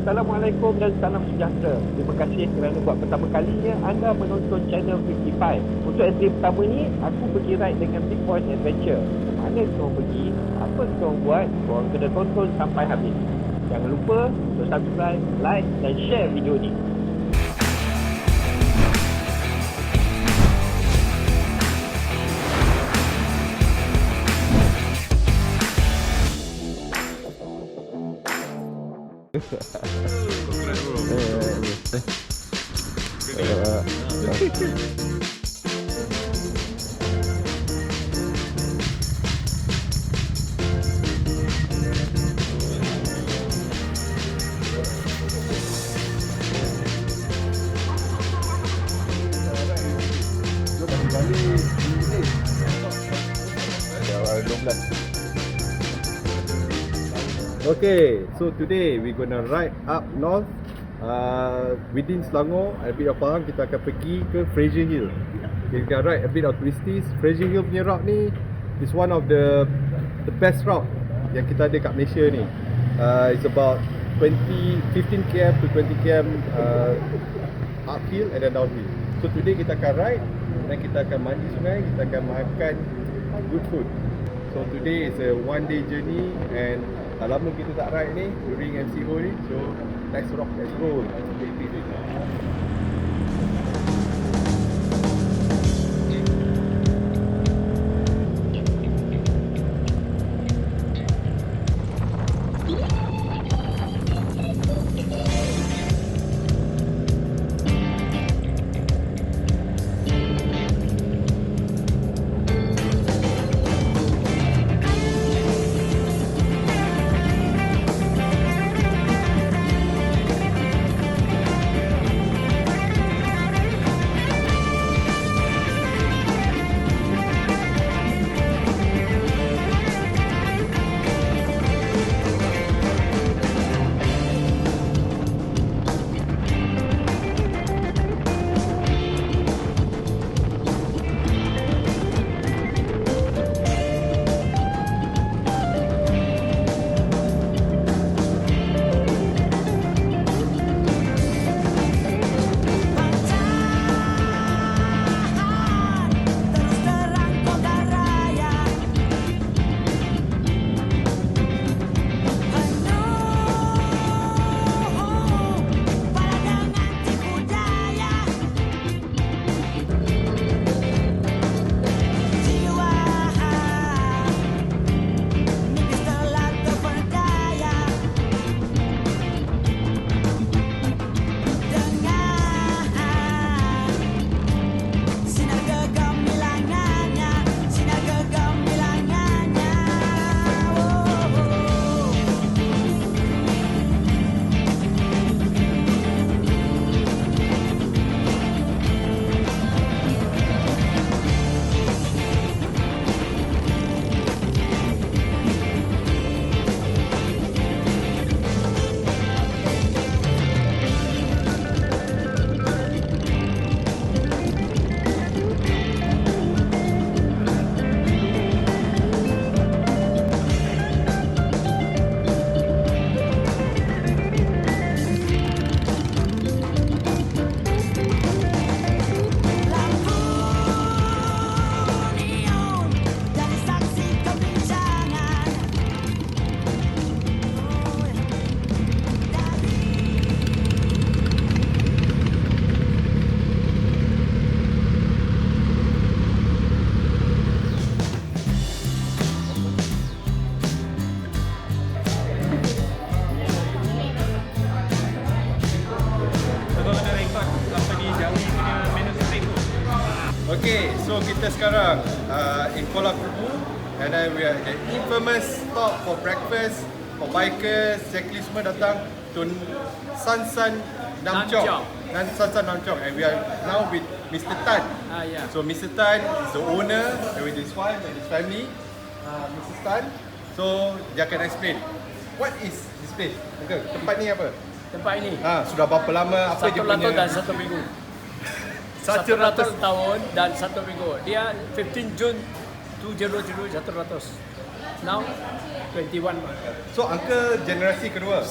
Assalamualaikum dan salam sejahtera. Terima kasih kerana buat pertama kalinya anda menonton channel FiftyFive. Untuk episode pertama ni, aku pergi ride dengan Big Boys Adventure. Mana korang pergi, apa korang buat, korang kena tonton sampai habis. Jangan lupa untuk subscribe, like dan share video ni. Okay, so today we're gonna ride up north within Selangor, a bit of Pahang. Kita akan pergi ke Fraser Hill. Kita akan ride a bit of twisties. Fraser Hill punya route ni is one of the best route yang kita ada kat Malaysia ni. It's about 15 km to 20 km uphill and then downhill. So today kita akan ride dan kita akan mandi sungai, kita akan makan good food. So today is a one day journey and dah lama kita tak ride ni during MCO ni. So let's rock, let's roll. Okay, so kita sekarang in Kuala Kubu and then we are at the infamous stop for breakfast for bikers, cyclists semua datang to Sansan Namchong. Sansan Namchong, and we are now with Mr. Tan. Yeah. So Mr. Tan is the owner with his wife and his family. Mr. Tan, so dia akan explain what is this place. Okay, tempat ni apa? Tempat ini Sudah berapa lama? Apa dia punya? 100 dan 1 minggu. 100 tahun dan 1 minggu. Dia 15 Jun 2000 100. Now 21 months. So uncle generasi kedua.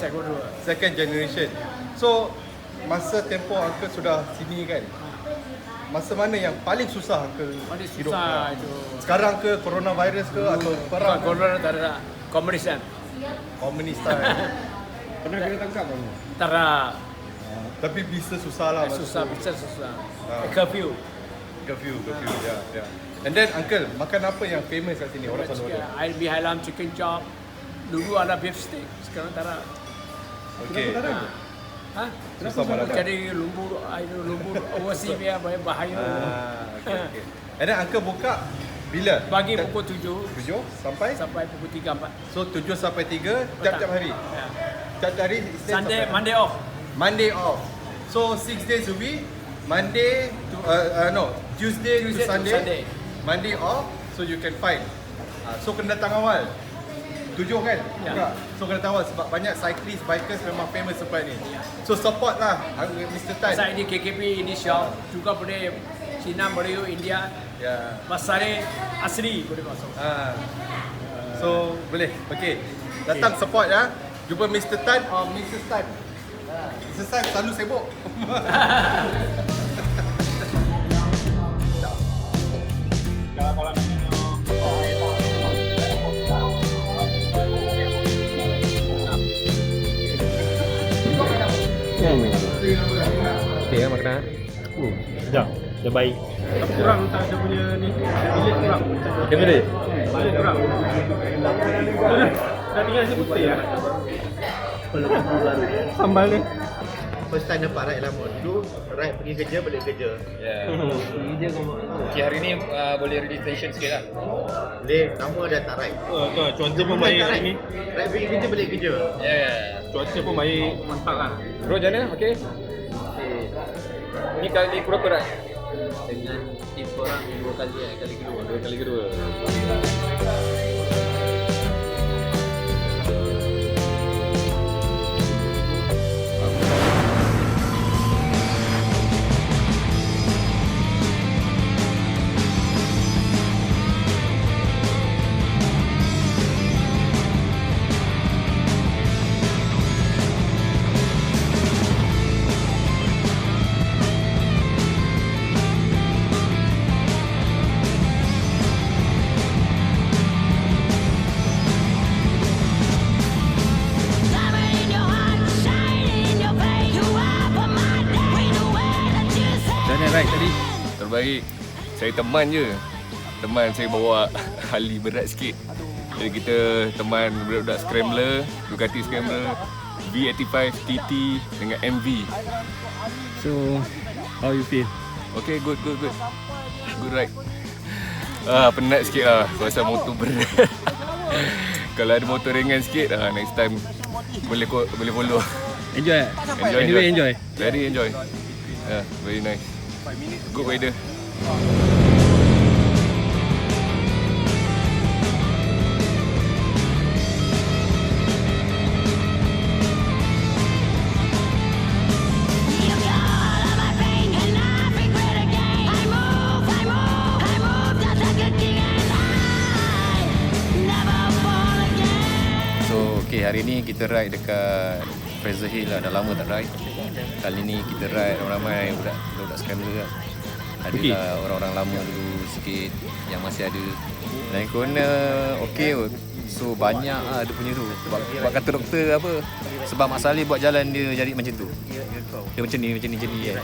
Second generation. So masa tempoh uncle sudah sini kan. Masa mana yang paling susah uncle Paling hidup? susah itu. Sekarang ke coronavirus ke atau perang? Corona tak ada. Komunistan. Komunistan. Pernah kena tangkap kamu? Tak ada. Tapi bisa susah lah. Susah, bisa susah. Ah. Curfew. Ya. And then uncle, makan apa yang famous kat sini? Orang selalu ada. Air bihalam, chicken chop. Dulu ada beef steak, sekarang tak ada. Okay. Hah? Susah makan. Jadi lumpur overseas dia bahaya. Okay. And then uncle buka bila? Pagi pukul 7 sampai? sampai pukul 3-4. So 7 sampai 3 tiap-tiap hari? Ya. Tiap-tiap hari? Sunday, sampai- Monday off. Monday off. So 6 days a week. Monday to Tuesday to Sunday. Monday off, so you can find. So kena datang awal. 7 kan? Ya. Buka. So kena datang awal sebab banyak cyclist, bikers memang famous tempat ni. So support lah Mr. Tan. Pasal ini KKP, ini shop. Juga boleh Cina, Melayu, India. Ya. Masare asli boleh masuk. So boleh. Okay. Datang support ya. Jumpa Mr. Tan or Mrs. Tan. Mrs. Tan selalu sibuk. Okay ya makanan. Sekejap, terbaik. Kurang tak dia punya ni. Bilik kurang. Okay boleh? Bilik kurang. Dah tinggal nasi putih ya. Sambal ni. First time nampak ride lama. Dulu ride pergi kerja, balik kerja. Okay, hari ni boleh registration sikit lah. Boleh, nama dah tak ride. Cuaca pun baik hari ni. Ride pergi kerja, balik kerja. Cuaca pun baik, mantap lah. Bro, macam mana? Okay? Ni kali berapa dah? Dengan tim orang 2 kali kali kedua. Terbaik tadi. Terbaik. Saya teman je. Teman saya bawa hali berat sikit. Jadi kita teman budak-budak scrambler, Ducati scrambler, V85 TT dengan MV. So, how you feel? Okay, good. Good ride. Penat sikit lah pasal motor berat. Kalau ada motor ringan sikit, next time boleh follow. Enjoy? Enjoy. Very enjoy. Yeah, very nice. Good weather. Okay, hari ni kita ride dekat Fraser Hill lah. Dah lama tak ride. Kali ni kita ride ramai-ramai budak scrambler lah. Adalah orang-orang lama dulu sikit yang masih ada. Dan corona okey kot. So banyak lah dia punya tu. Sebab kata doktor apa, sebab Mak Saleh buat jalan dia jadi macam tu. Dia macam ni kan.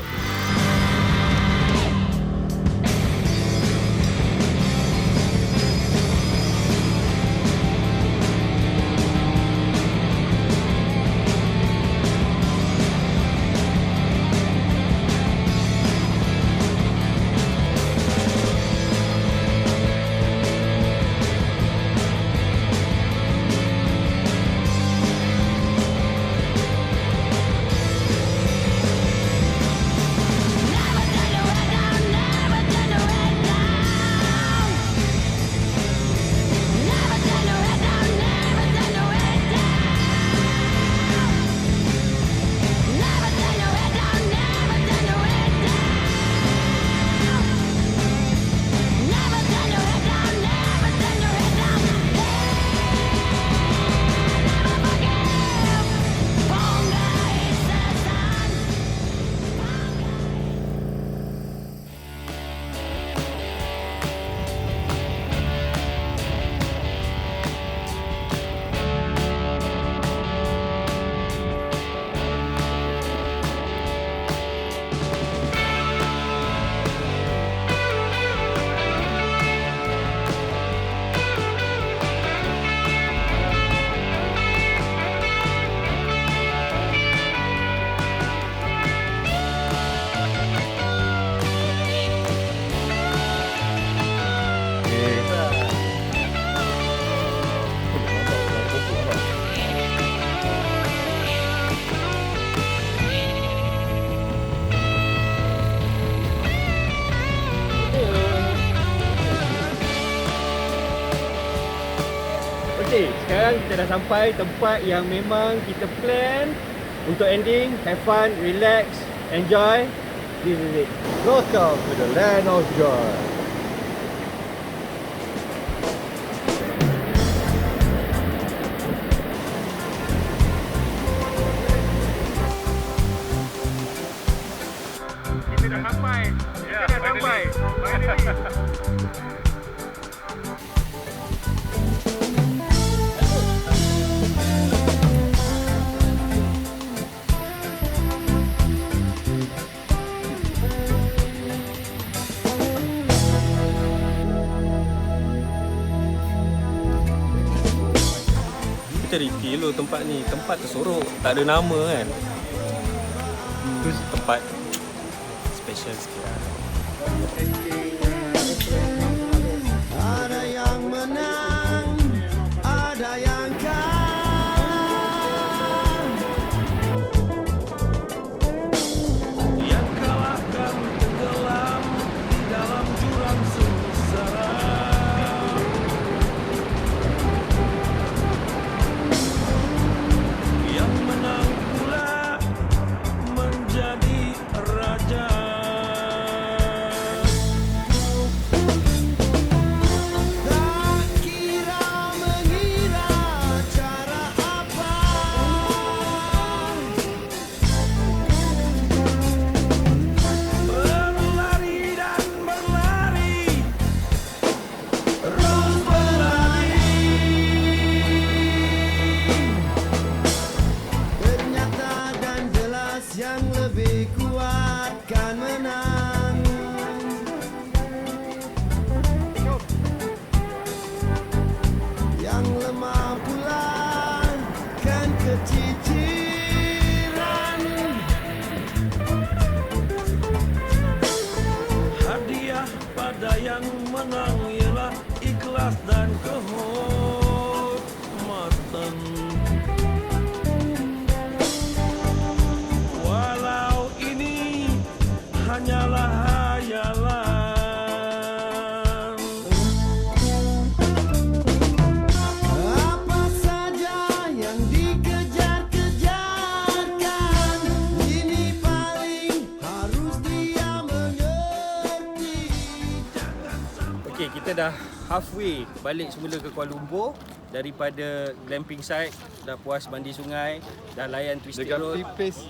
Okay, sekarang kita dah sampai tempat yang memang kita plan untuk ending. Have fun, relax, enjoy. This is it. Welcome to the land of joy. Kita dah sampai. Kita review dulu tempat ni. Tempat tersorok, tak ada nama kan. Terus tempat special sikit lah. Ada yang menang, ada yang kalah. Yang kalah akan tenggelam di dalam jurang sengsara. Yang menang pula menjadi raja. Tak kira mengira cara apa, berlari dan berlari, terus berlari. Ternyata dan jelas yang lebih kuat kan menang. Yang lemah pula kan keciciran. Hadiah pada yang menang ialah ikhlas dan kehormatan. Walau ini hanyalah hayalan. Apa saja yang dikejar-kejarkan, ini paling harus dia mengerti. Okay, kita dah halfway balik semula ke Kuala Lumpur. Daripada glamping site, dah puas mandi sungai, dah layan The twisted Gamping road. place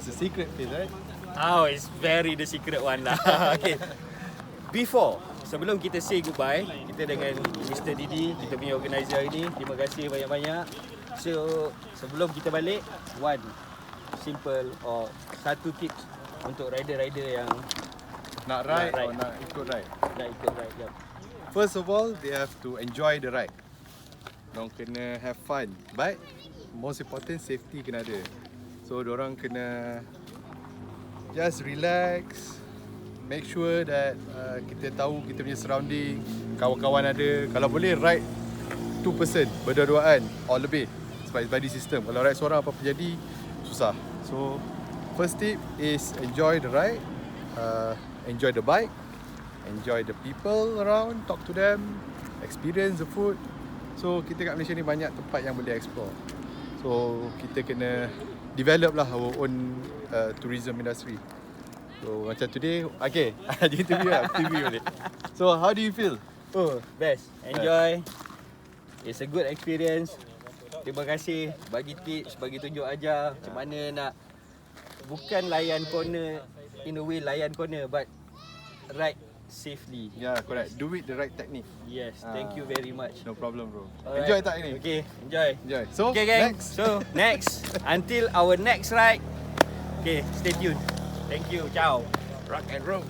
is a secret place, right? Oh, it's very the secret one lah. Okay. Sebelum kita say goodbye, kita dengan Mr. Didi, kita punya organizer ini, terima kasih banyak-banyak. So, sebelum kita balik, one simple or satu tips untuk rider-rider yang Nak ride Nak ride. or nak ikut ride? nak ikut ride. Yep. First of all, they have to enjoy the ride. Diorang kena have fun. But most important, safety kena ada. So diorang kena just relax. Make sure that kita tahu kita punya surrounding, kawan-kawan ada. Kalau boleh ride 2 person, berdua-duaan or lebih. Sebab it's buddy system. Kalau ride seorang apa-apa jadi, susah. So first tip is enjoy the ride. Enjoy the bike. Enjoy the people around, talk to them, experience the food. So kita kat Malaysia ni banyak tempat yang boleh explore. So kita kena develop lah our own tourism industry. So macam today, okay, jadi interview lah, interview boleh. So how do you feel? Oh, best. Enjoy. It's a good experience. Terima kasih bagi tips, bagi tunjuk ajar macam mana nak bukan layan corner in a way layan corner but ride safely. Yeah, correct. Do it the right technique. Yes, thank you very much. No problem, bro. Alright. Enjoy tak ini? Okay, enjoy. Enjoy. So Okay, gang. next. So, next. Until our next ride. Okay, stay tuned. Thank you. Ciao. Rock and roll.